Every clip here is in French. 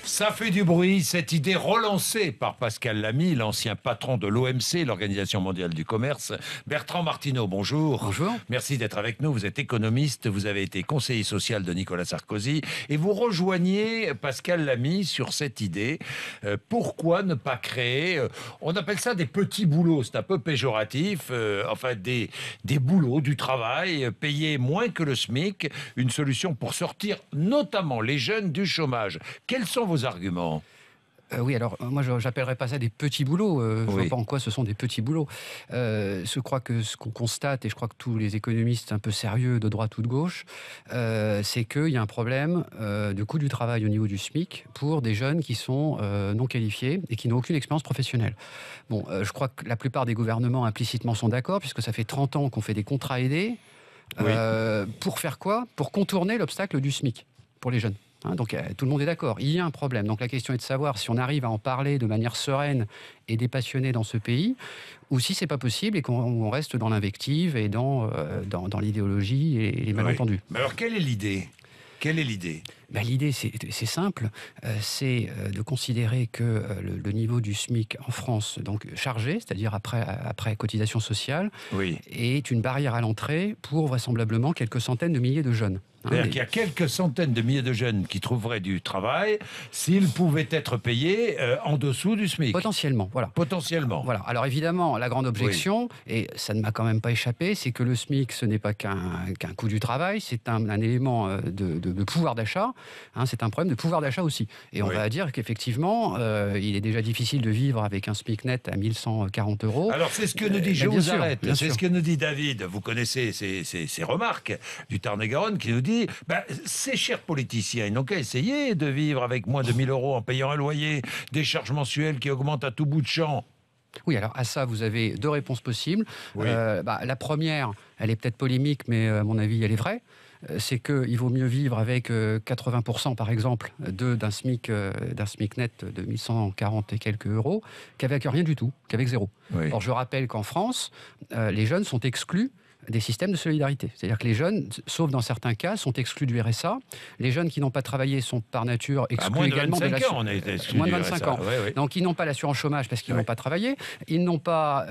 Ça fait du bruit, cette idée relancée par Pascal Lamy, l'ancien patron de l'OMC, l'Organisation mondiale du commerce. Bertrand Martineau, bonjour. Bonjour. Merci d'être avec nous. Vous êtes économiste, vous avez été conseiller social de Nicolas Sarkozy et vous rejoignez Pascal Lamy sur cette idée. Pourquoi ne pas créer, on appelle ça des petits boulots, c'est un peu péjoratif, des boulots, du travail, payés moins que le SMIC, une solution pour sortir notamment les jeunes du chômage. Quels sont vos arguments ? Oui, alors moi je n'appellerais pas ça des petits boulots. Je ne vois pas en quoi ce sont des petits boulots. Je crois que ce qu'on constate, et je crois que tous les économistes un peu sérieux de droite ou de gauche, c'est qu'il y a un problème de coût du travail au niveau du SMIC pour des jeunes qui sont non qualifiés et qui n'ont aucune expérience professionnelle. Bon, je crois que la plupart des gouvernements implicitement sont d'accord, puisque ça fait 30 ans qu'on fait des contrats aidés. Pour faire quoi ? Pour contourner l'obstacle du SMIC pour les jeunes. Donc tout le monde est d'accord, il y a un problème. Donc la question est de savoir si on arrive à en parler de manière sereine et dépassionnée dans ce pays, ou si c'est pas possible et qu'on reste dans l'invective et dans l'idéologie et les malentendus. Mais alors quelle est l'idée ? L'idée, c'est simple, c'est de considérer que le niveau du SMIC en France, donc chargé, c'est-à-dire après cotisation sociale, est une barrière à l'entrée pour vraisemblablement quelques centaines de milliers de jeunes. C'est-à-dire qu'il y a quelques centaines de milliers de jeunes qui trouveraient du travail s'ils pouvaient être payés en dessous du SMIC. Potentiellement, voilà. Potentiellement. Voilà. Alors évidemment, la grande objection, et ça ne m'a quand même pas échappé, c'est que le SMIC, ce n'est pas qu'un coût du travail, c'est un élément de pouvoir d'achat. C'est un problème de pouvoir d'achat aussi. Et on va dire qu'effectivement, il est déjà difficile de vivre avec un SMIC net à 1140 €. Alors c'est ce que nous dit, je vous arrête, c'est ce que nous dit David. Vous connaissez ces remarques du Tarn-et-Garonne qui nous dit ces chers politiciens, ils n'ont qu'à essayer de vivre avec moins de 1 000 € en payant un loyer, des charges mensuelles qui augmentent à tout bout de champ. Oui, alors à ça, vous avez deux réponses possibles. La première, elle est peut-être polémique, mais à mon avis, elle est vraie. C'est qu'il vaut mieux vivre avec 80% par exemple d'un SMIC net de 1140 et quelques euros qu'avec rien du tout, qu'avec zéro. Or, je rappelle qu'en France, les jeunes sont exclus des systèmes de solidarité. C'est-à-dire que les jeunes, sauf dans certains cas, sont exclus du RSA. Les jeunes qui n'ont pas travaillé sont par nature exclus également de l'assurance. On a été exclus moins de du 25 RSA. ans. Donc ils n'ont pas l'assurance chômage parce qu'ils n'ont pas travaillé. Ils n'ont pas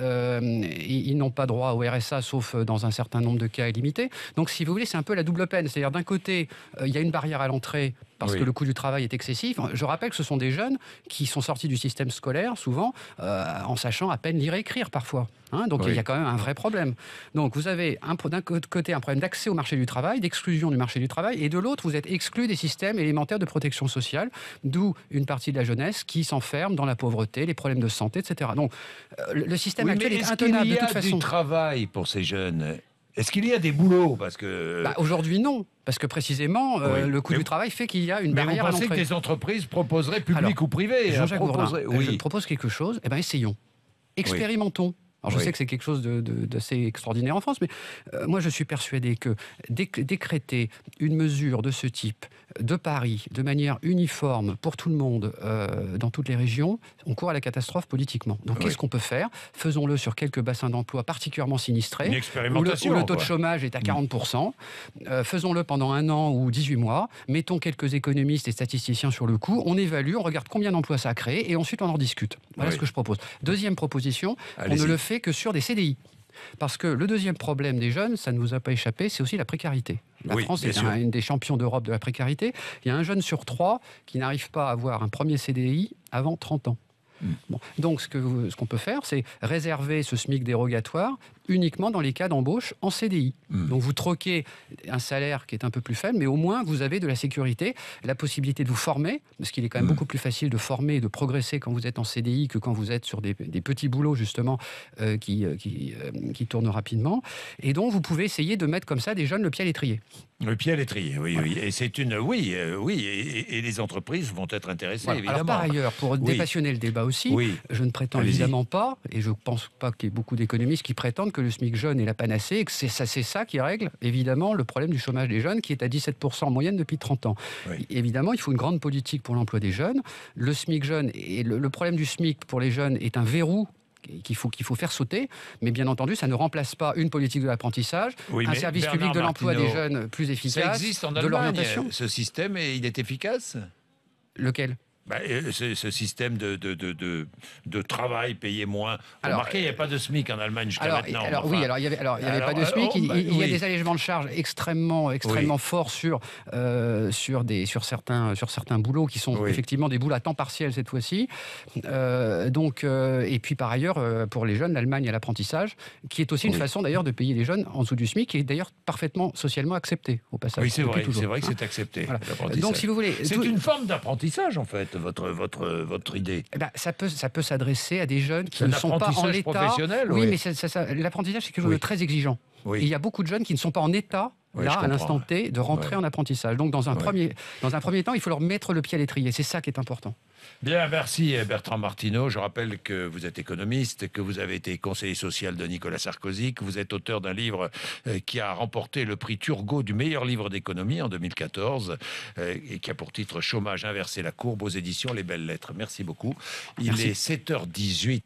droit au RSA sauf dans un certain nombre de cas limités. Donc si vous voulez, c'est un peu la double peine. C'est-à-dire d'un côté, il y a une barrière à l'entrée parce que le coût du travail est excessif. Je rappelle que ce sont des jeunes qui sont sortis du système scolaire, souvent, en sachant à peine lire et écrire parfois. Donc il y a quand même un vrai problème. Donc vous avez d'un côté un problème d'accès au marché du travail, d'exclusion du marché du travail, et de l'autre, vous êtes exclu des systèmes élémentaires de protection sociale, d'où une partie de la jeunesse qui s'enferme dans la pauvreté, les problèmes de santé, etc. Donc le système actuel est intenable de toute façon. Est-ce qu'il y a du travail pour ces jeunes ? Est-ce qu'il y a des boulots ? Parce que aujourd'hui, non. Parce que précisément, le coût du travail fait qu'il y a une barrière à l'entrée. Mais vous pensez que des entreprises proposeraient, publiques ou privées, Jean-Jacques Bourdin, je propose quelque chose, essayons. Expérimentons. Alors je sais que c'est quelque chose d'assez extraordinaire en France, mais moi je suis persuadé que décréter une mesure de ce type de Paris, de manière uniforme pour tout le monde, dans toutes les régions, on court à la catastrophe politiquement. Donc qu'est-ce qu'on peut faire ? Faisons-le sur quelques bassins d'emploi particulièrement sinistrés, une expérimentation, où le taux de chômage est à 40%. Faisons-le pendant 1 an ou 18 mois. Mettons quelques économistes et statisticiens sur le coup. On évalue, on regarde combien d'emplois ça a créé et ensuite on en discute. Voilà ce que je propose. Deuxième proposition, on ne le fait que sur des CDI. Parce que le deuxième problème des jeunes, ça ne vous a pas échappé, c'est aussi la précarité. La France est une des champions d'Europe de la précarité. Il y a 1 jeune sur 3 qui n'arrive pas à avoir un premier CDI avant 30 ans. Donc ce qu'on peut faire, c'est réserver ce SMIC dérogatoire uniquement dans les cas d'embauche en CDI. Donc vous troquez un salaire qui est un peu plus faible, mais au moins vous avez de la sécurité, la possibilité de vous former, parce qu'il est quand même beaucoup plus facile de former et de progresser quand vous êtes en CDI que quand vous êtes sur des petits boulots justement qui tournent rapidement. Et donc vous pouvez essayer de mettre comme ça des jeunes le pied à l'étrier. Le pied à l'étrier, oui. Et c'est et les entreprises vont être intéressées, évidemment. Alors par ailleurs, pour dépassionner le débat aussi, je ne prétends évidemment pas, et je ne pense pas qu'il y ait beaucoup d'économistes qui prétendent que le SMIC jeune est la panacée, et que c'est ça qui règle, évidemment, le problème du chômage des jeunes, qui est à 17% en moyenne depuis 30 ans. Évidemment, il faut une grande politique pour l'emploi des jeunes. Le SMIC jeune, et le problème du SMIC pour les jeunes est un verrou qu'il faut faire sauter, mais bien entendu, ça ne remplace pas une politique de l'apprentissage, un service public de l'emploi des jeunes plus efficace, ça existe en Allemagne, de l'orientation. Ce système, et il est efficace ? Lequel ? Ce système de travail payé moins. Vous remarquez, il n'y a pas de SMIC en Allemagne jusqu'à maintenant. Il n'y avait pas de SMIC. Il y a des allègements de charges extrêmement forts sur certains boulots qui sont effectivement des boulots à temps partiel cette fois-ci. Et puis par ailleurs, pour les jeunes, l'Allemagne a l'apprentissage, qui est aussi une façon d'ailleurs de payer les jeunes en dessous du SMIC, qui est d'ailleurs parfaitement socialement accepté au passage. Oui, c'est vrai que c'est accepté. Voilà. Donc, si vous voulez, c'est une forme d'apprentissage en fait, votre idée. Ça peut s'adresser à des jeunes qui ne sont pas en état. Professionnel, oui, mais l'apprentissage c'est quelque chose de très exigeant. Et il y a beaucoup de jeunes qui ne sont pas en état. À l'instant T, de rentrer en apprentissage. Donc, dans un premier temps, il faut leur mettre le pied à l'étrier. C'est ça qui est important. Bien, merci Bertrand Martineau. Je rappelle que vous êtes économiste, que vous avez été conseiller social de Nicolas Sarkozy, que vous êtes auteur d'un livre qui a remporté le prix Turgot du meilleur livre d'économie en 2014 et qui a pour titre « Chômage, inverser la courbe » aux éditions Les Belles Lettres. Merci beaucoup. Il est 7h18.